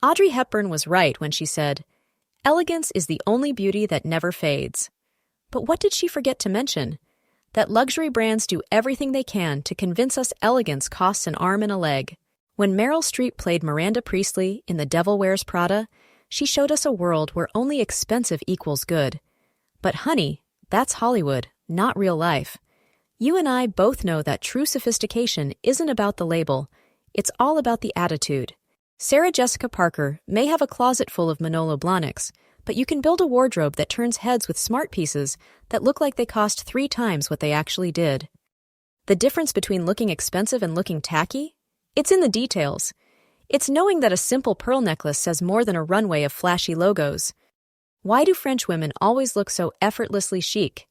Audrey Hepburn was right when she said, "Elegance is the only beauty that never fades." But what did she forget to mention? That luxury brands do everything they can to convince us elegance costs an arm and a leg. When Meryl Streep played Miranda Priestley in The Devil Wears Prada, she showed us a world where only expensive equals good. But honey, that's Hollywood, not real life. You and I both know that true sophistication isn't about the label, it's all about the attitude. Sarah Jessica Parker may have a closet full of Manolo Blahniks, but you can build a wardrobe that turns heads with smart pieces that look like they cost 3 times what they actually did. The difference between looking expensive and looking tacky? It's in the details. It's knowing that a simple pearl necklace says more than a runway of flashy logos. Why do French women always look so effortlessly chic?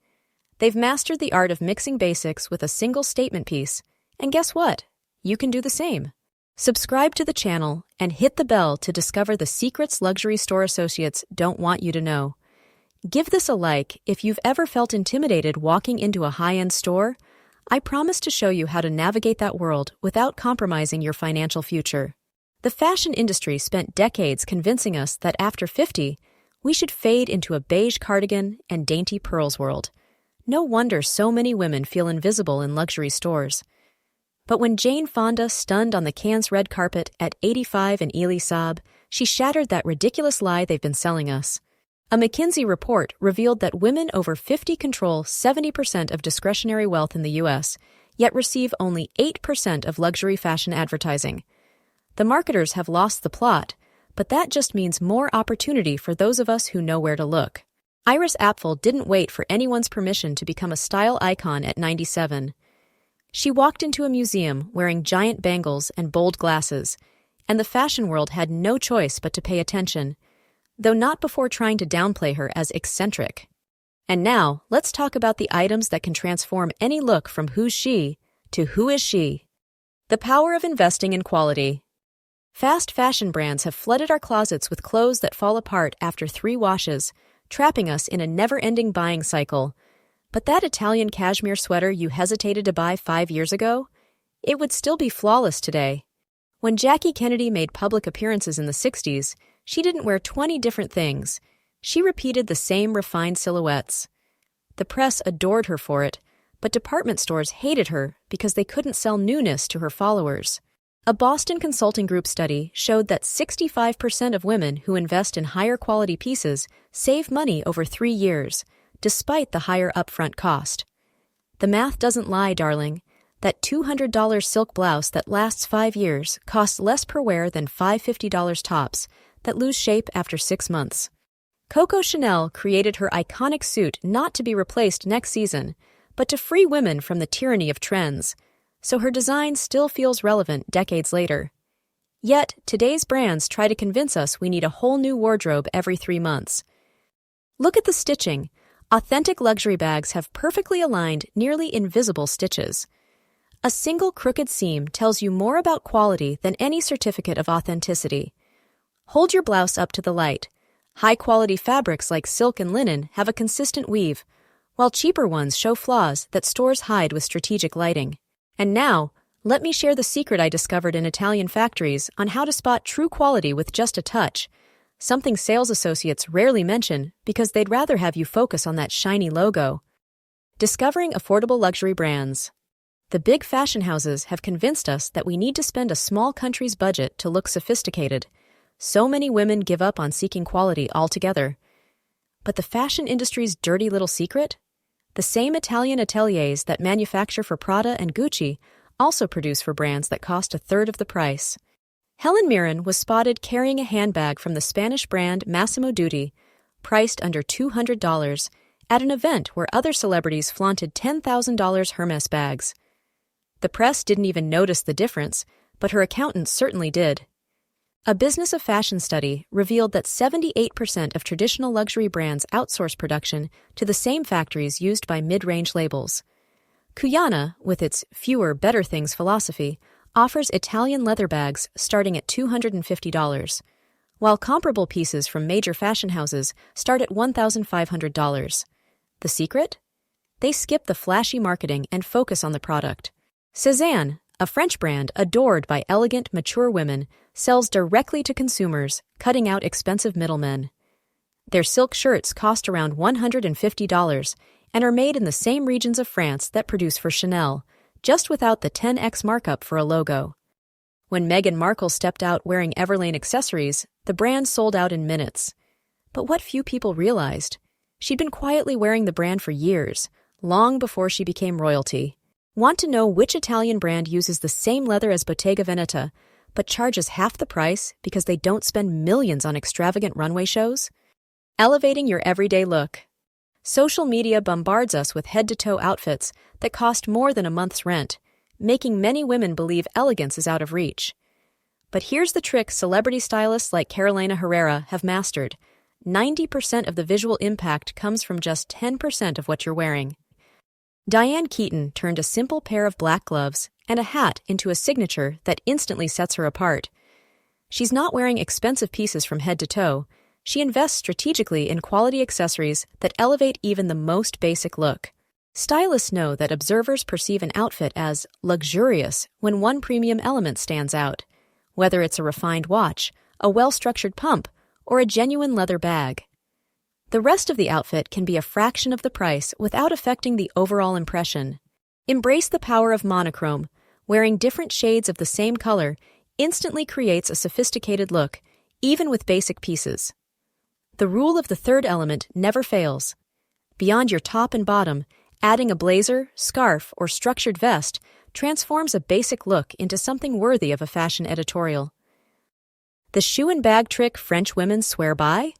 They've mastered the art of mixing basics with a single statement piece, and guess what? You can do the same. Subscribe to the channel and hit the bell to discover the secrets luxury store associates don't want you to know. Give this a like if you've ever felt intimidated walking into a high-end store. I promise to show you how to navigate that world without compromising your financial future. The fashion industry spent decades convincing us that after 50, we should fade into a beige cardigan and dainty pearls world. No wonder so many women feel invisible in luxury stores. But when Jane Fonda stunned on the Cannes red carpet at 85 in Elie Saab, she shattered that ridiculous lie they've been selling us. A McKinsey report revealed that women over 50 control 70% of discretionary wealth in the U.S., yet receive only 8% of luxury fashion advertising. The marketers have lost the plot, but that just means more opportunity for those of us who know where to look. Iris Apfel didn't wait for anyone's permission to become a style icon at 97. She walked into a museum wearing giant bangles and bold glasses, and the fashion world had no choice but to pay attention, though not before trying to downplay her as eccentric. And now, let's talk about the items that can transform any look from who's she to who is she. The power of investing in quality. Fast fashion brands have flooded our closets with clothes that fall apart after 3 washes, trapping us in a never-ending buying cycle. But that Italian cashmere sweater you hesitated to buy 5 years ago? It would still be flawless today. When Jackie Kennedy made public appearances in the 60s, she didn't wear 20 different things. She repeated the same refined silhouettes. The press adored her for it, but department stores hated her because they couldn't sell newness to her followers. A Boston Consulting Group study showed that 65% of women who invest in higher quality pieces save money over 3 years, despite the higher upfront cost. The math doesn't lie, darling. That $200 silk blouse that lasts 5 years costs less per wear than $550 tops that lose shape after 6 months. Coco Chanel created her iconic suit not to be replaced next season, but to free women from the tyranny of trends, so her design still feels relevant decades later. Yet, today's brands try to convince us we need a whole new wardrobe every 3 months. Look at the stitching. Authentic luxury bags have perfectly aligned, nearly invisible stitches. A single crooked seam tells you more about quality than any certificate of authenticity. Hold your blouse up to the light. High-quality fabrics like silk and linen have a consistent weave, while cheaper ones show flaws that stores hide with strategic lighting. And now, let me share the secret I discovered in Italian factories on how to spot true quality with just a touch. Something sales associates rarely mention because they'd rather have you focus on that shiny logo. Discovering affordable luxury brands. The big fashion houses have convinced us that we need to spend a small country's budget to look sophisticated. So many women give up on seeking quality altogether. But the fashion industry's dirty little secret? The same Italian ateliers that manufacture for Prada and Gucci also produce for brands that cost a third of the price. Helen Mirren was spotted carrying a handbag from the Spanish brand Massimo Dutti, priced under $200, at an event where other celebrities flaunted $10,000 Hermes bags. The press didn't even notice the difference, but her accountants certainly did. A Business of Fashion study revealed that 78% of traditional luxury brands outsource production to the same factories used by mid-range labels. Cuyana, with its fewer, better things philosophy, offers Italian leather bags starting at $250, while comparable pieces from major fashion houses start at $1,500. The secret? They skip the flashy marketing and focus on the product. Cézanne, a French brand adored by elegant, mature women, sells directly to consumers, cutting out expensive middlemen. Their silk shirts cost around $150 and are made in the same regions of France that produce for Chanel, just without the 10x markup for a logo. When Meghan Markle stepped out wearing Everlane accessories, the brand sold out in minutes. But what few people realized, she'd been quietly wearing the brand for years, long before she became royalty. Want to know which Italian brand uses the same leather as Bottega Veneta, but charges half the price because they don't spend millions on extravagant runway shows? Elevating your everyday look. Social media bombards us with head-to-toe outfits that cost more than a month's rent, making many women believe elegance is out of reach. But here's the trick celebrity stylists like Carolina Herrera have mastered. 90% of the visual impact comes from just 10% of what you're wearing. Diane Keaton turned a simple pair of black gloves and a hat into a signature that instantly sets her apart. She's not wearing expensive pieces from head to toe. She invests strategically in quality accessories that elevate even the most basic look. Stylists know that observers perceive an outfit as luxurious when one premium element stands out, whether it's a refined watch, a well-structured pump, or a genuine leather bag. The rest of the outfit can be a fraction of the price without affecting the overall impression. Embrace the power of monochrome. Wearing different shades of the same color instantly creates a sophisticated look, even with basic pieces. The rule of the third element never fails. Beyond your top and bottom, adding a blazer, scarf, or structured vest transforms a basic look into something worthy of a fashion editorial. The shoe and bag trick French women swear by?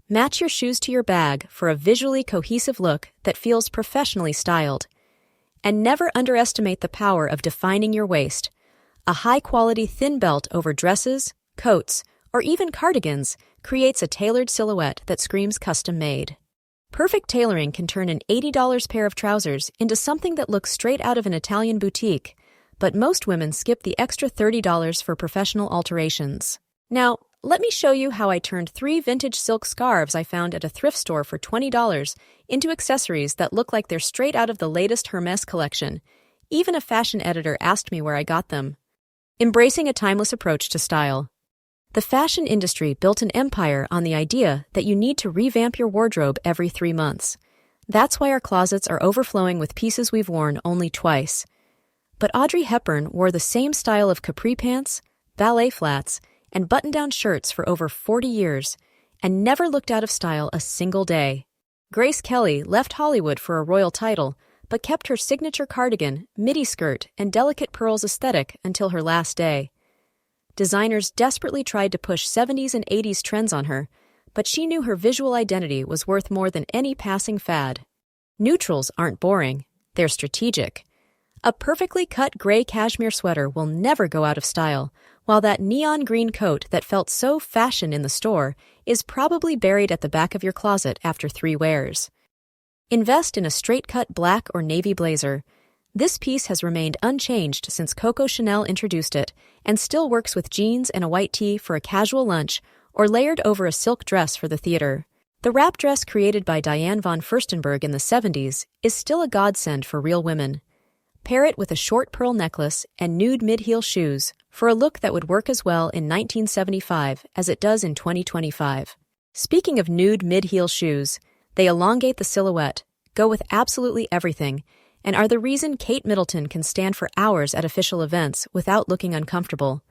Match your shoes to your bag for a visually cohesive look that feels professionally styled. And never underestimate the power of defining your waist. A high-quality thin belt over dresses, coats, or even cardigans creates a tailored silhouette that screams custom-made. Perfect tailoring can turn an $80 pair of trousers into something that looks straight out of an Italian boutique, but most women skip the extra $30 for professional alterations. Now, let me show you how I turned 3 vintage silk scarves I found at a thrift store for $20 into accessories that look like they're straight out of the latest Hermès collection. Even a fashion editor asked me where I got them. Embracing a timeless approach to style. The fashion industry built an empire on the idea that you need to revamp your wardrobe every 3 months. That's why our closets are overflowing with pieces we've worn only twice. But Audrey Hepburn wore the same style of capri pants, ballet flats, and button-down shirts for over 40 years, and never looked out of style a single day. Grace Kelly left Hollywood for a royal title, but kept her signature cardigan, midi skirt, and delicate pearls aesthetic until her last day. Designers desperately tried to push 70s and 80s trends on her, but she knew her visual identity was worth more than any passing fad. Neutrals aren't boring, they're strategic. A perfectly cut gray cashmere sweater will never go out of style, while that neon green coat that felt so fashion in the store is probably buried at the back of your closet after 3 wears. Invest in a straight-cut black or navy blazer. This piece has remained unchanged since Coco Chanel introduced it and still works with jeans and a white tee for a casual lunch or layered over a silk dress for the theater. The wrap dress created by Diane von Furstenberg in the 70s is still a godsend for real women. Pair it with a short pearl necklace and nude mid-heel shoes for a look that would work as well in 1975 as it does in 2025. Speaking of nude mid-heel shoes, they elongate the silhouette, go with absolutely everything, and are the reason Kate Middleton can stand for hours at official events without looking uncomfortable.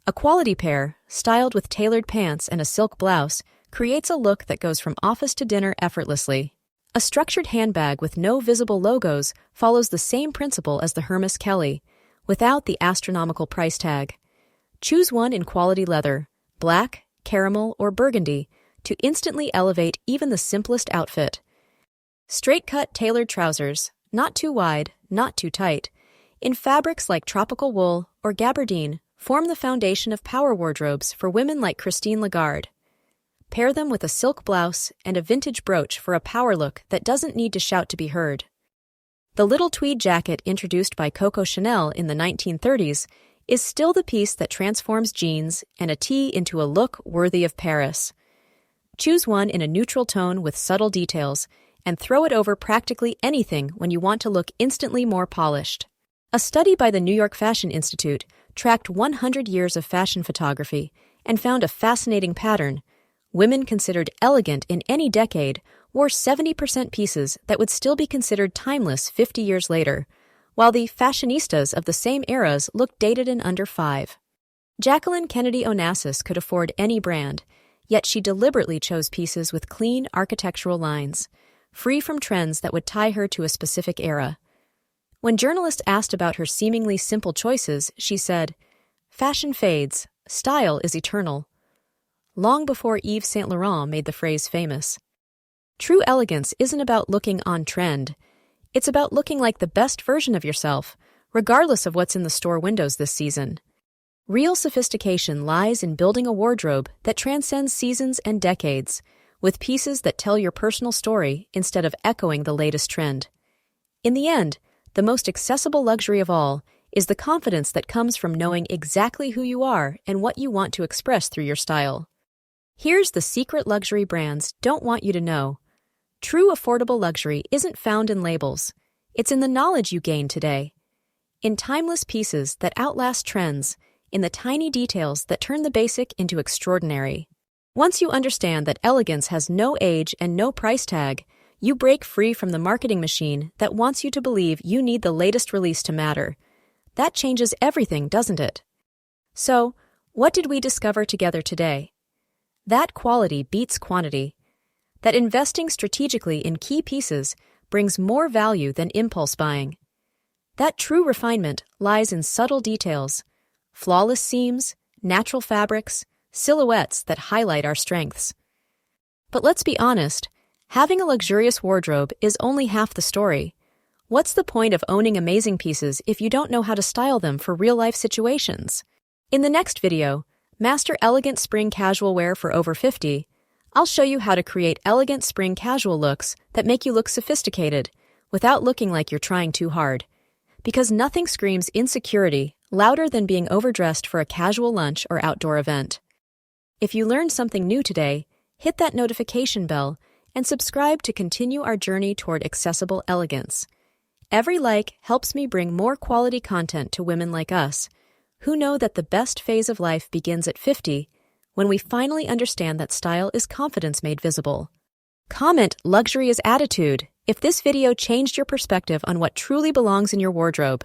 A quality pair, styled with tailored pants and a silk blouse, creates a look that goes from office to dinner effortlessly. A structured handbag with no visible logos follows the same principle as the Hermès Kelly, without the astronomical price tag. Choose one in quality leather, black, caramel, or burgundy, to instantly elevate even the simplest outfit. Straight-cut tailored trousers, not too wide, not too tight, in fabrics like tropical wool or gabardine, form the foundation of power wardrobes for women like Christine Lagarde. Pair them with a silk blouse and a vintage brooch for a power look that doesn't need to shout to be heard. The little tweed jacket introduced by Coco Chanel in the 1930s is still the piece that transforms jeans and a tee into a look worthy of Paris. Choose one in a neutral tone with subtle details and throw it over practically anything when you want to look instantly more polished. A study by the New York Fashion Institute tracked 100 years of fashion photography and found a fascinating pattern. Women considered elegant in any decade wore 70% pieces that would still be considered timeless 50 years later, while the fashionistas of the same eras looked dated in under 5. Jacqueline Kennedy Onassis could afford any brand, yet she deliberately chose pieces with clean architectural lines, free from trends that would tie her to a specific era. When journalists asked about her seemingly simple choices, she said, "Fashion fades, style is eternal," long before Yves Saint Laurent made the phrase famous. True elegance isn't about looking on trend. It's about looking like the best version of yourself, regardless of what's in the store windows this season. Real sophistication lies in building a wardrobe that transcends seasons and decades, with pieces that tell your personal story instead of echoing the latest trend. In the end, the most accessible luxury of all is the confidence that comes from knowing exactly who you are and what you want to express through your style. Here's the secret luxury brands don't want you to know. True affordable luxury isn't found in labels. It's in the knowledge you gain today. In timeless pieces that outlast trends, in the tiny details that turn the basic into extraordinary. Once you understand that elegance has no age and no price tag, you break free from the marketing machine that wants you to believe you need the latest release to matter. That changes everything, doesn't it? So, what did we discover together today? That quality beats quantity. That investing strategically in key pieces brings more value than impulse buying. That true refinement lies in subtle details, flawless seams, natural fabrics, silhouettes that highlight our strengths. But let's be honest, having a luxurious wardrobe is only half the story. What's the point of owning amazing pieces if you don't know how to style them for real-life situations? In the next video, Master Elegant Spring Casual Wear for Over 50, I'll show you how to create elegant spring casual looks that make you look sophisticated without looking like you're trying too hard. Because nothing screams insecurity louder than being overdressed for a casual lunch or outdoor event. If you learned something new today, hit that notification bell and subscribe to continue our journey toward accessible elegance. Every like helps me bring more quality content to women like us, who know that the best phase of life begins at 50, when we finally understand that style is confidence made visible. Comment "Luxury is attitude" if this video changed your perspective on what truly belongs in your wardrobe.